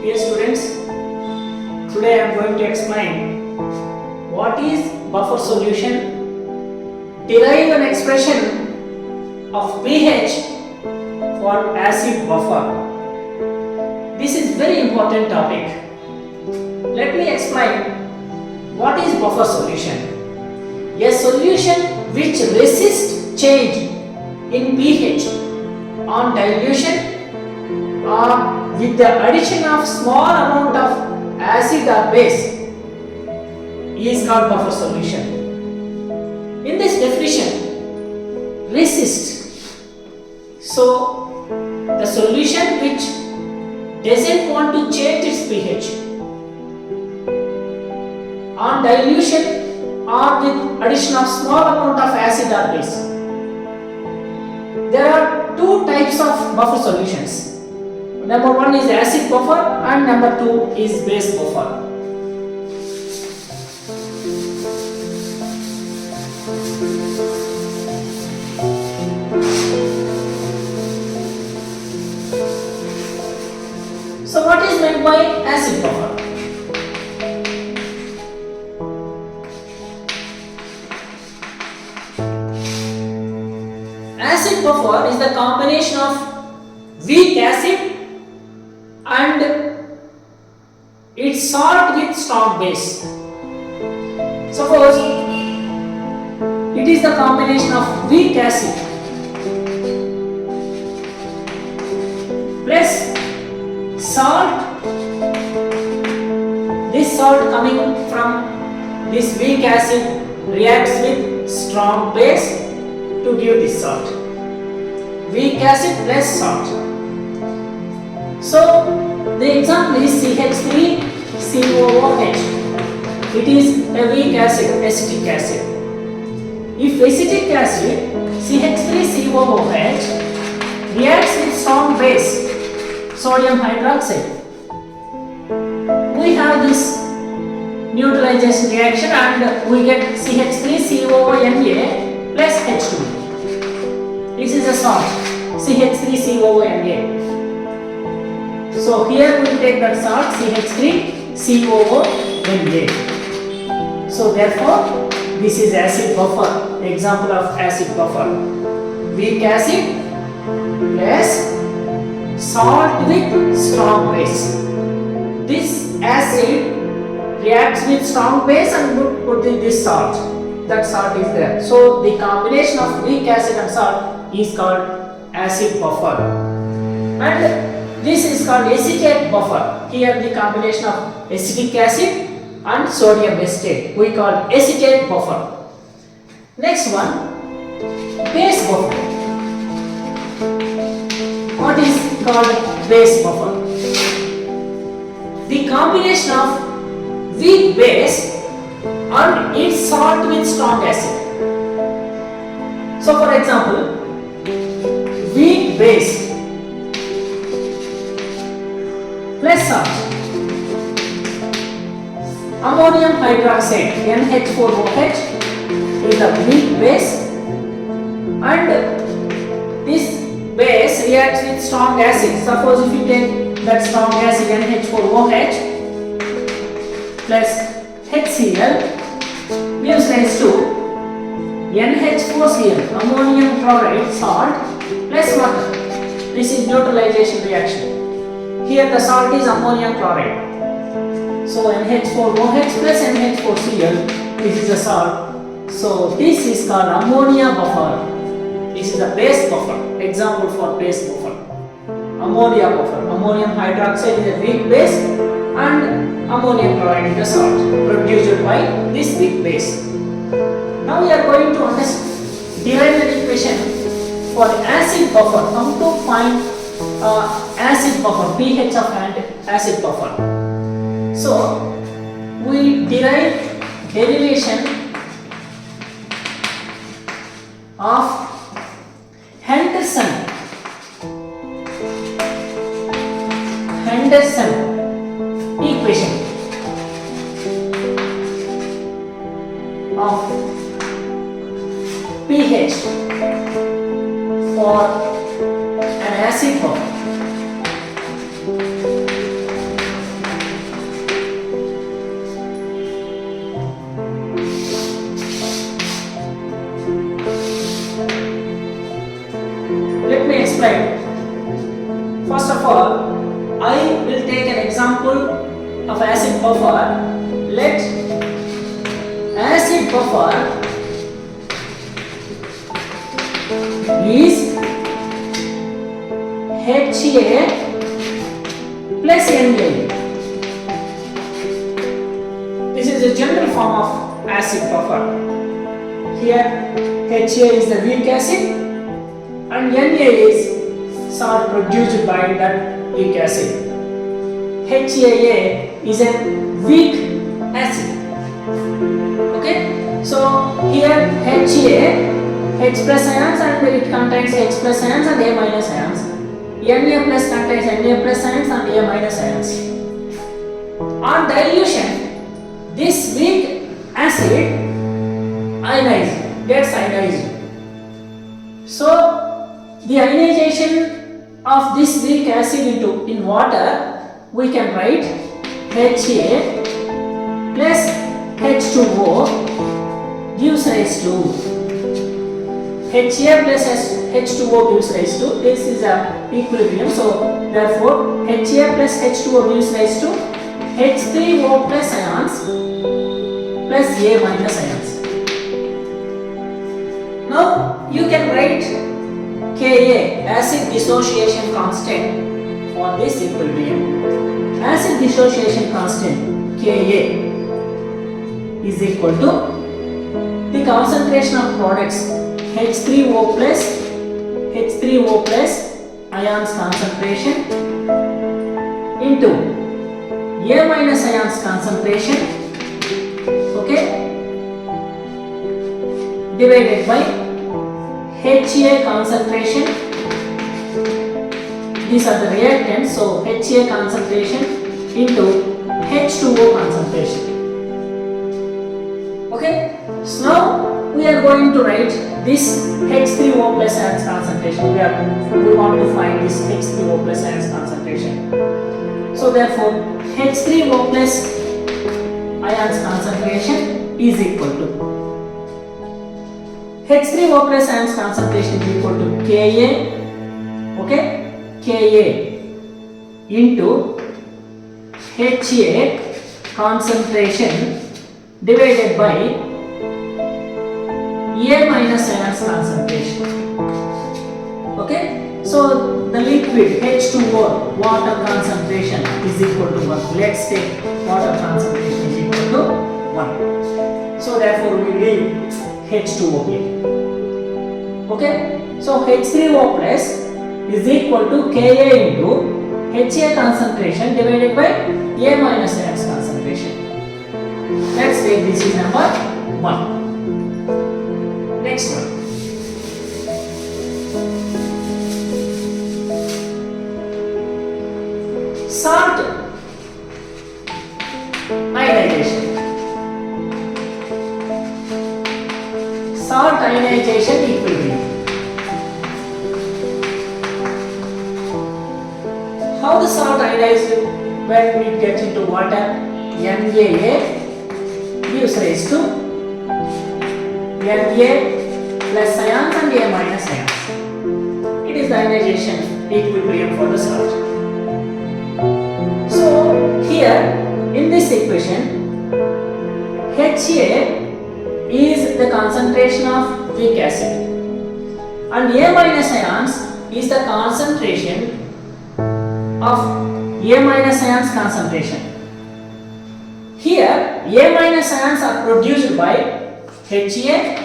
Dear students, today I am going to explain what is buffer solution, derive an expression of pH for acid buffer. This is very important topic. Let me explain what is buffer solution. A solution which resists change in pH on dilution or with the addition of small amount of acid or base is called buffer solution. In this definition, resist. So the solution which doesn't want to change its pH on dilution or with addition of small amount of acid or base. There are two types of buffer solutions. Number one is acid buffer and number two is base buffer. So what is meant by acid buffer? Acid buffer is the combination of weak acid and its salt with strong base. Suppose it is the combination of weak acid plus salt. This salt coming from this weak acid reacts with strong base to give this salt. Weak acid plus salt. So the example is CH3COOH. It is a weak acid, acetic acid. If acetic acid CH3COOH reacts with strong base, sodium hydroxide, we have this neutralization reaction and we get CH3COONA plus H2. This is a salt, CH3COONA. So here we will take that salt CH3COONA. So therefore this is acid buffer, example of acid buffer. Weak acid plus salt with strong base. This acid reacts with strong base and put this salt. That salt is there. So the combination of weak acid and salt is called acid buffer. And this is called acetate buffer. Here the combination of acetic acid and sodium acetate. We call acetate buffer. Next one, base buffer. What is called base buffer? The combination of weak base and its salt with strong acid. So for example, weak base plus salt, ammonium hydroxide NH4OH is the weak base and this base reacts with strong acid. Suppose if you take that strong acid NH4OH plus HCl gives rise to NH4Cl, ammonium chloride salt plus water. This is neutralization reaction. Here the salt is ammonium chloride. So NH4OH plus NH4Cl, this is a salt. So this is called ammonia buffer. This is a base buffer. Example for base buffer. Ammonia buffer. Ammonium hydroxide is a weak base and ammonium chloride is the salt produced by this weak base. Now we are going to derive an equation for acid buffer. How to find acid buffer, pH of acid buffer. So we derive derivation of Henderson equation of pH for an acid buffer. all, I will take an example of acid buffer. Let acid buffer is HA plus Na. This is a general form of acid buffer. Here HA is the weak acid and Na is salt produced by that weak acid. HAA is a weak acid. Okay, so here HA, H plus ions, and it contains H plus ions and A minus ions. Na plus contains Na plus ions and A minus ions. On dilution, this weak acid gets ionized. So the ionization of this weak acid in water, we can write HA plus H2O gives rise to HA plus H2O gives rise to, this is a equilibrium, so therefore HA plus H2O gives rise to H3O plus ions plus A minus ions. Now you can write Ka, acid dissociation constant, for this equilibrium. Acid dissociation constant Ka is equal to the concentration of products H3O plus ions concentration into A minus ions concentration, okay, divided by HA concentration. These are the reactants, so HA concentration into H2O concentration. Okay, so now we are going to write this H3O plus ions concentration. We want to find this H3O plus ions concentration. So therefore H3O plus ions concentration is equal to H3O plus ions concentration is equal to Ka, okay, Ka into HA concentration divided by A minus ions concentration. Okay, so the liquid H2O water concentration is equal to 1. Let's take water concentration is equal to 1. So therefore we leave H2O here. Okay, so H3O plus is equal to Ka into HA concentration divided by A minus ions concentration. Let's take this is number 1. Next one. Salt ionization. Salt ionization equilibrium. How the salt ionized when we get into water? NaA gives rise to Na plus ions and A minus ions. It is the ionization equilibrium for the salt. So here in this equation, HA is the concentration of weak acid and A minus ions is the concentration of A minus ions concentration. Here A minus ions are produced by HA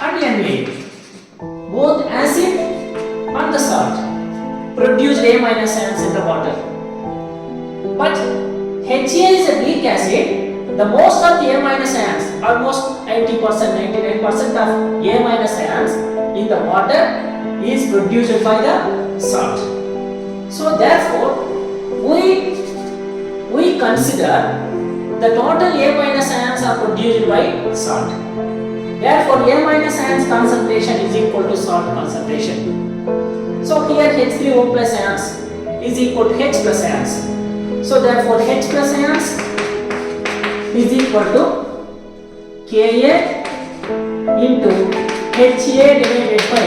and Na. Both acid and the salt produce A minus ions in the water. But HA is a weak acid. The most of the A minus ions, almost 90%, 99% of A minus ions in the water is produced by the salt. So therefore, we consider the total A minus ions are produced by salt. Therefore, A minus ions concentration is equal to salt concentration. So here H3O plus ions is equal to H plus ions. So therefore, H plus ions is equal to Ka into HA divided by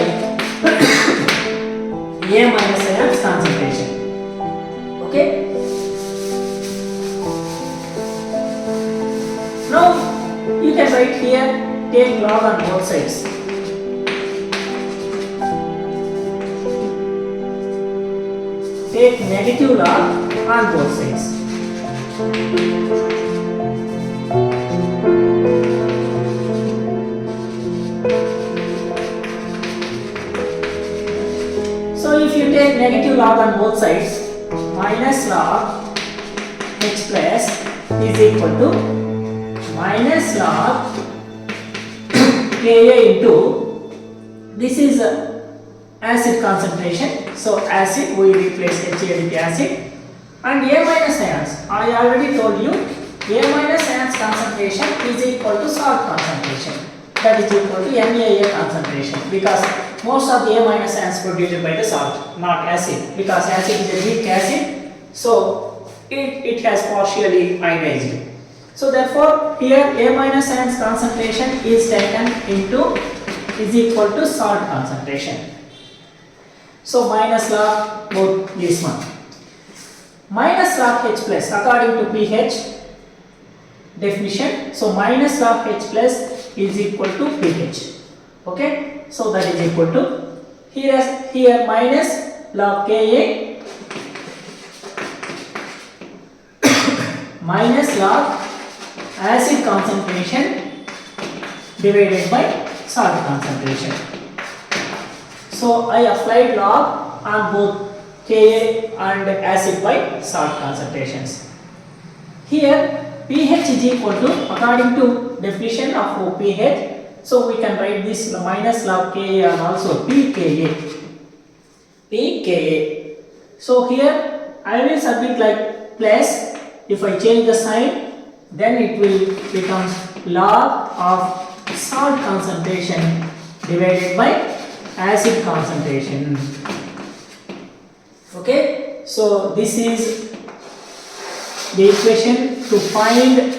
A minus ions concentration. Okay. Now you can write here, take log on both sides. Take negative log on both sides. So if you take negative log on both sides, minus log h plus is equal to minus log Ka into, this is acid concentration, so acid we replace Ha with acid, and A minus ions, I already told you A minus ions concentration is equal to salt concentration, that is equal to NaA concentration, because most of the A minus ions produced by the salt, not acid, because acid is a weak acid, so it has partially ionized. So therefore here A minus ions concentration is taken into is equal to salt concentration. So minus log both this one. Minus log H plus according to pH definition. So minus log H plus is equal to pH. Okay. So that is equal to here minus log Ka minus log acid concentration divided by salt concentration. So I applied log on both Ka and acid by salt concentrations. Here pH is equal to, according to definition of pH, so we can write this minus log Ka and also pKa. pKa. So here I will submit like plus, if I change the sign, then it will become log of salt concentration divided by acid concentration. Okay, so this is the equation to find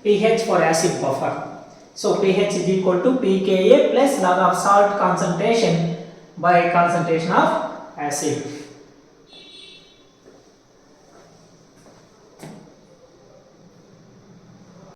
pH for acid buffer. So pH is equal to pKa plus log of salt concentration by concentration of acid.